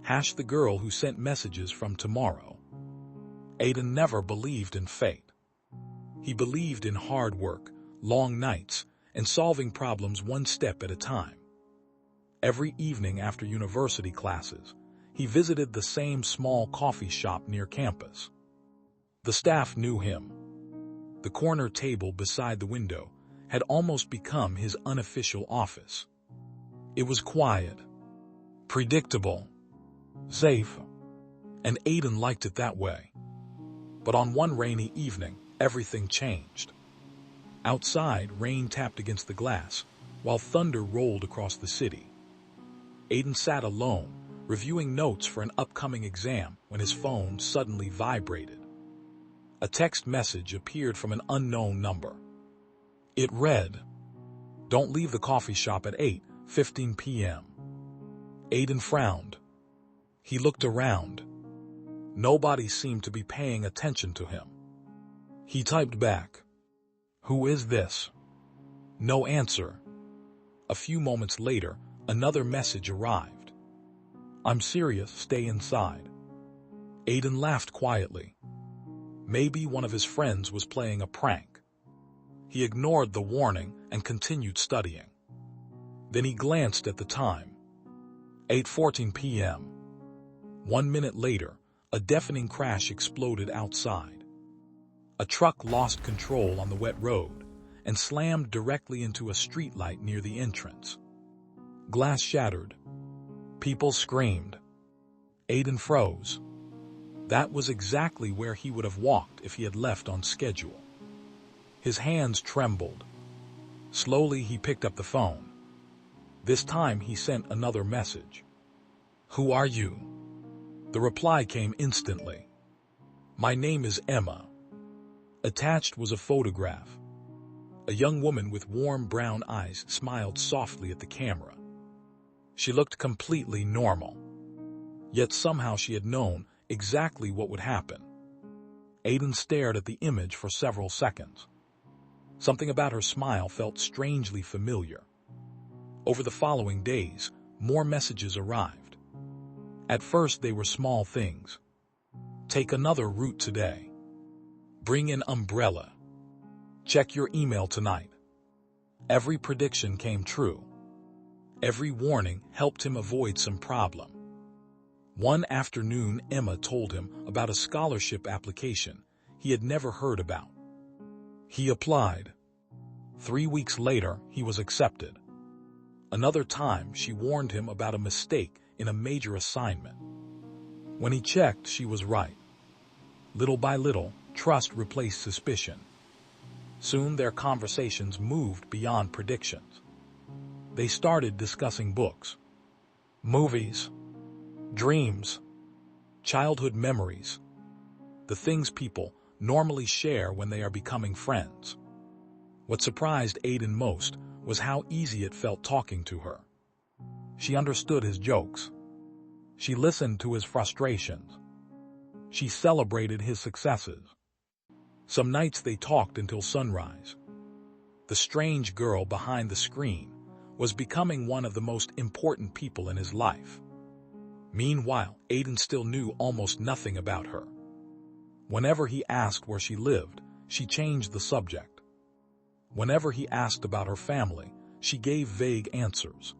the girl who sent messages from tomorrow. Aiden never believed in fate. He believed in hard work, long nights, and solving problems one step at a time. Every evening after university classes, he visited the same small coffee shop near campus. The staff knew him. The corner table beside the window had almost become his unofficial office. It was quiet, predictable, safe, and Aiden liked it that way. But on one rainy evening, everything changed. Outside, rain tapped against the glass, while thunder rolled across the city. Aiden sat alone, reviewing notes for an upcoming exam when his phone suddenly vibrated. A text message appeared from an unknown number. It read, "Don't leave the coffee shop at 8:15 p.m. Aiden frowned. He looked around. Nobody seemed to be paying attention to him. He typed back, "Who is this?" No answer. A few moments later, another message arrived. "I'm serious, stay inside." Aiden laughed quietly. Maybe one of his friends was playing a prank. He ignored the warning and continued studying. Then he glanced at the time. 8:14 p.m. 1 minute later, a deafening crash exploded outside. A truck lost control on the wet road and slammed directly into a streetlight near the entrance. Glass shattered. People screamed. Aiden froze. That was exactly where he would have walked if he had left on schedule. His hands trembled. Slowly he picked up the phone. This time he sent another message. "Who are you?" The reply came instantly. "My name is Emma." Attached was a photograph. A young woman with warm brown eyes smiled softly at the camera. She looked completely normal. Yet somehow she had known exactly what would happen. Aiden stared at the image for several seconds. Something about her smile felt strangely familiar. Over the following days, more messages arrived. At first they were small things. "Take another route today." "Bring an umbrella." "Check your email tonight." Every prediction came true. Every warning helped him avoid some problem. One afternoon, Emma told him about a scholarship application he had never heard about. He applied. 3 weeks later, he was accepted. Another time, she warned him about a mistake in a major assignment. When he checked, she was right. Little by little, trust replaced suspicion. Soon their conversations moved beyond predictions. They started discussing books, movies, dreams, childhood memories, the things people normally share when they are becoming friends. What surprised Aiden most was how easy it felt talking to her. She understood his jokes. She listened to his frustrations. She celebrated his successes. Some nights they talked until sunrise. The strange girl behind the screen was becoming one of the most important people in his life. Meanwhile, Aiden still knew almost nothing about her. Whenever he asked where she lived, she changed the subject. Whenever he asked about her family, she gave vague answers.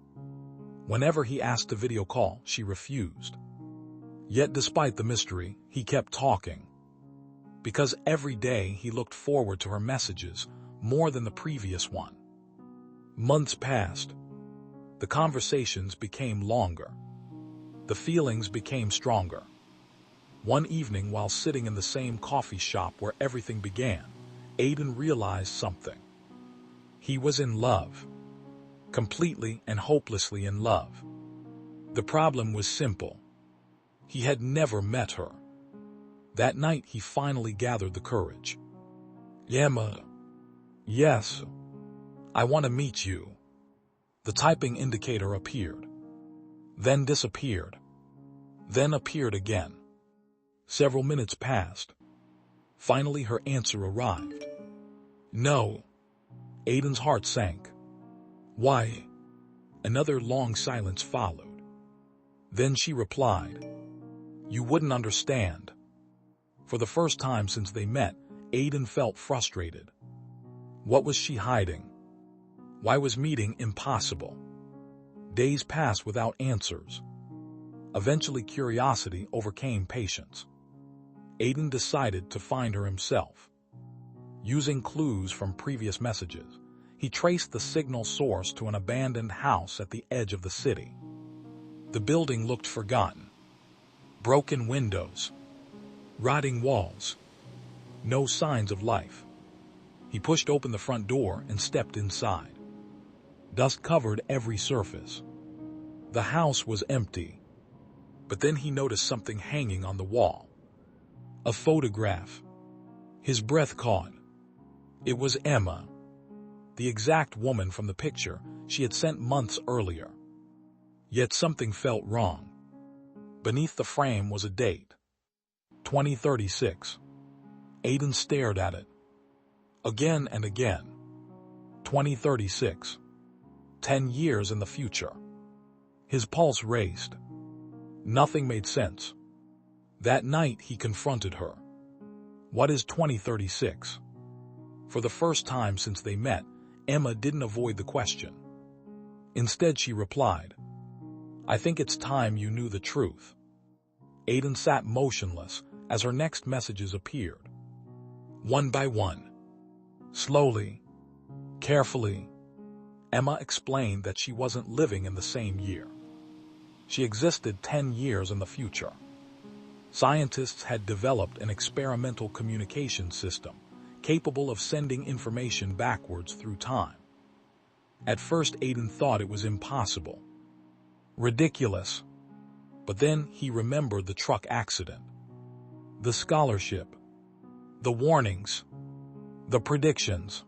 Whenever he asked to video call, she refused. Yet despite the mystery, he kept talking. Because every day he looked forward to her messages more than the previous one. Months passed. The conversations became longer. The feelings became stronger. One evening, while sitting in the same coffee shop where everything began, Aiden realized something. He was in love. Completely and hopelessly in love. The problem was simple. He had never met her. That night, he finally gathered the courage. "Emma." "Yes. I want to meet you." The typing indicator appeared. Then disappeared. Then appeared again. Several minutes passed. Finally, her answer arrived. "No." Aiden's heart sank. "Why?" Another long silence followed. Then she replied, "You wouldn't understand." For the first time since they met, Aiden felt frustrated. What was she hiding? Why was meeting impossible? Days passed without answers. Eventually, curiosity overcame patience. Aiden decided to find her himself. Using clues from previous messages, he traced the signal source to an abandoned house at the edge of the city. The building looked forgotten. Broken windows, rotting walls, no signs of life. He pushed open the front door and stepped inside. Dust covered every surface. The house was empty. But then he noticed something hanging on the wall. A photograph. His breath caught. It was Emma, the exact woman from the picture she had sent months earlier. Yet something felt wrong. Beneath the frame was a date. 2036. Aiden stared at it. Again and again. 2036. 10 years in the future. His pulse raced. Nothing made sense. That night he confronted her. What is 2036? For the first time since they met, Emma didn't avoid the question. Instead she replied, "I think it's time you knew the truth." Aiden sat motionless as her next messages appeared. One by one. Slowly, carefully, Emma explained that she wasn't living in the same year. She existed 10 years in the future. Scientists had developed an experimental communication system capable of sending information backwards through time. At first, Aiden thought it was impossible. Ridiculous. But then he remembered the truck accident, the scholarship, the warnings, the predictions.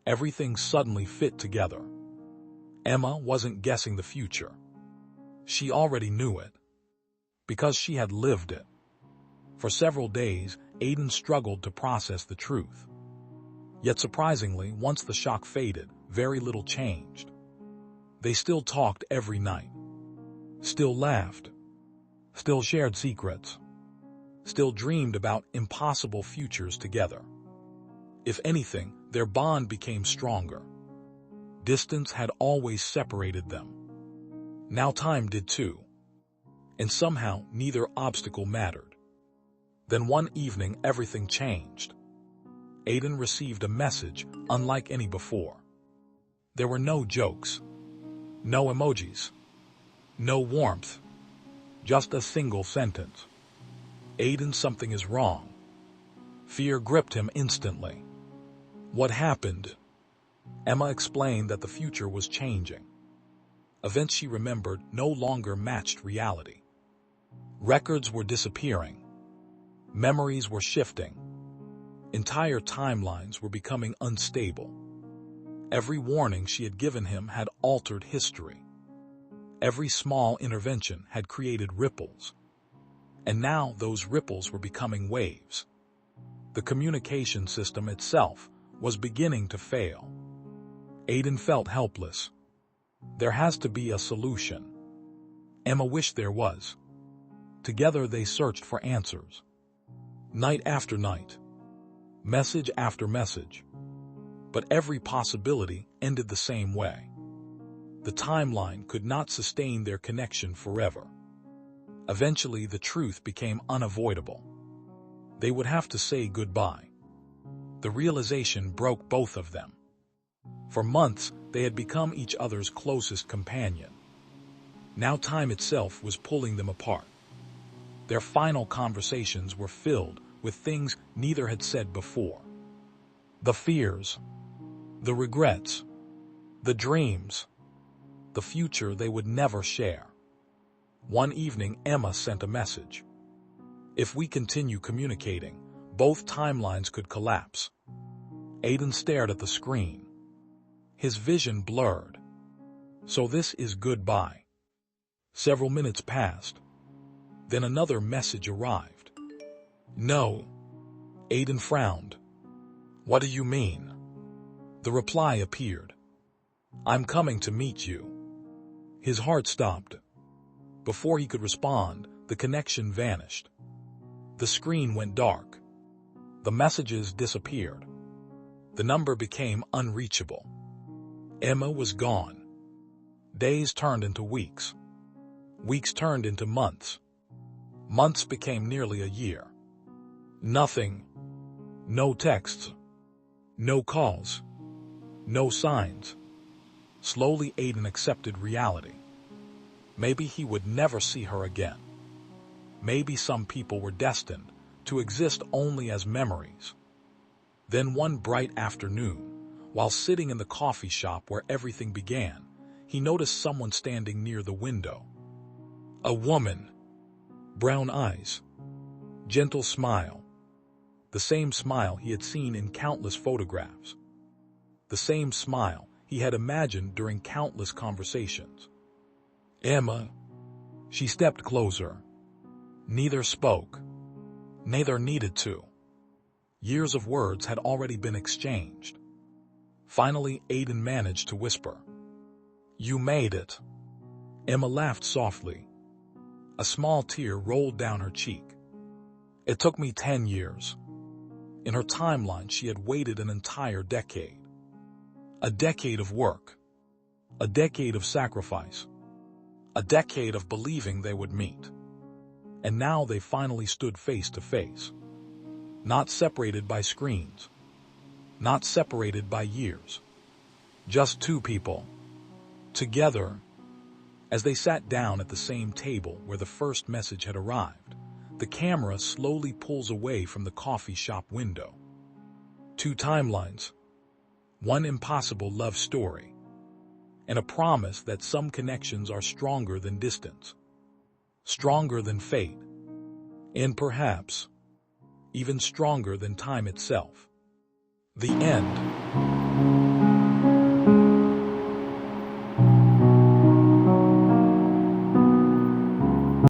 Everything suddenly fit together. Emma wasn't guessing the future. She already knew it, because she had lived it. For several days, Aiden struggled to process the truth. Yet surprisingly, once the shock faded, very little changed. They still talked every night, still laughed, still shared secrets, still dreamed about impossible futures together. If anything, their bond became stronger. Distance had always separated them. Now time did too. And somehow neither obstacle mattered. Then one evening everything changed. Aiden received a message unlike any before. There were no jokes, no emojis, no warmth, just a single sentence. "Aiden, something is wrong." Fear gripped him instantly. What happened? Emma explained that the future was changing. Events she remembered no longer matched reality. Records were disappearing. Memories were shifting. Entire timelines were becoming unstable. Every warning she had given him had altered history. Every small intervention had created ripples. And now those ripples were becoming waves. The communication system itself was beginning to fail. Aiden felt helpless. There has to be a solution. Emma wished there was. Together they searched for answers. Night after night. Message after message. But every possibility ended the same way. The timeline could not sustain their connection forever. Eventually, the truth became unavoidable. They would have to say goodbye. The realization broke both of them. For months, they had become each other's closest companion. Now time itself was pulling them apart. Their final conversations were filled with things neither had said before. The fears, the regrets, the dreams, the future they would never share. One evening, Emma sent a message. "If we continue communicating, both timelines could collapse." Aiden stared at the screen. His vision blurred. So this is goodbye. Several minutes passed. Then another message arrived. "No." Aiden frowned. "What do you mean?" The reply appeared. "I'm coming to meet you." His heart stopped. Before he could respond, the connection vanished. The screen went dark. The messages disappeared. The number became unreachable. Emma was gone. Days turned into weeks. Weeks turned into months. Months became nearly a year. Nothing. No texts. No calls. No signs. Slowly, Aiden accepted reality. Maybe he would never see her again. Maybe some people were destined to exist only as memories. Then one bright afternoon, while sitting in the coffee shop where everything began, he noticed someone standing near the window. A woman. Brown eyes. Gentle smile. The same smile he had seen in countless photographs. The same smile he had imagined during countless conversations. Emma. She stepped closer. Neither spoke. Neither needed to. Years of words had already been exchanged. Finally, Aiden managed to whisper, "You made it." Emma laughed softly. A small tear rolled down her cheek. "It took me 10 years. In her timeline, she had waited an entire decade. A decade of work. A decade of sacrifice. A decade of believing they would meet. And now they finally stood face to face. Not separated by screens. Not separated by years. Just two people. Together. As they sat down at the same table where the first message had arrived, the camera slowly pulls away from the coffee shop window. Two timelines. One impossible love story. And a promise that some connections are stronger than distance. Stronger than fate. And perhaps even stronger than time itself. The end.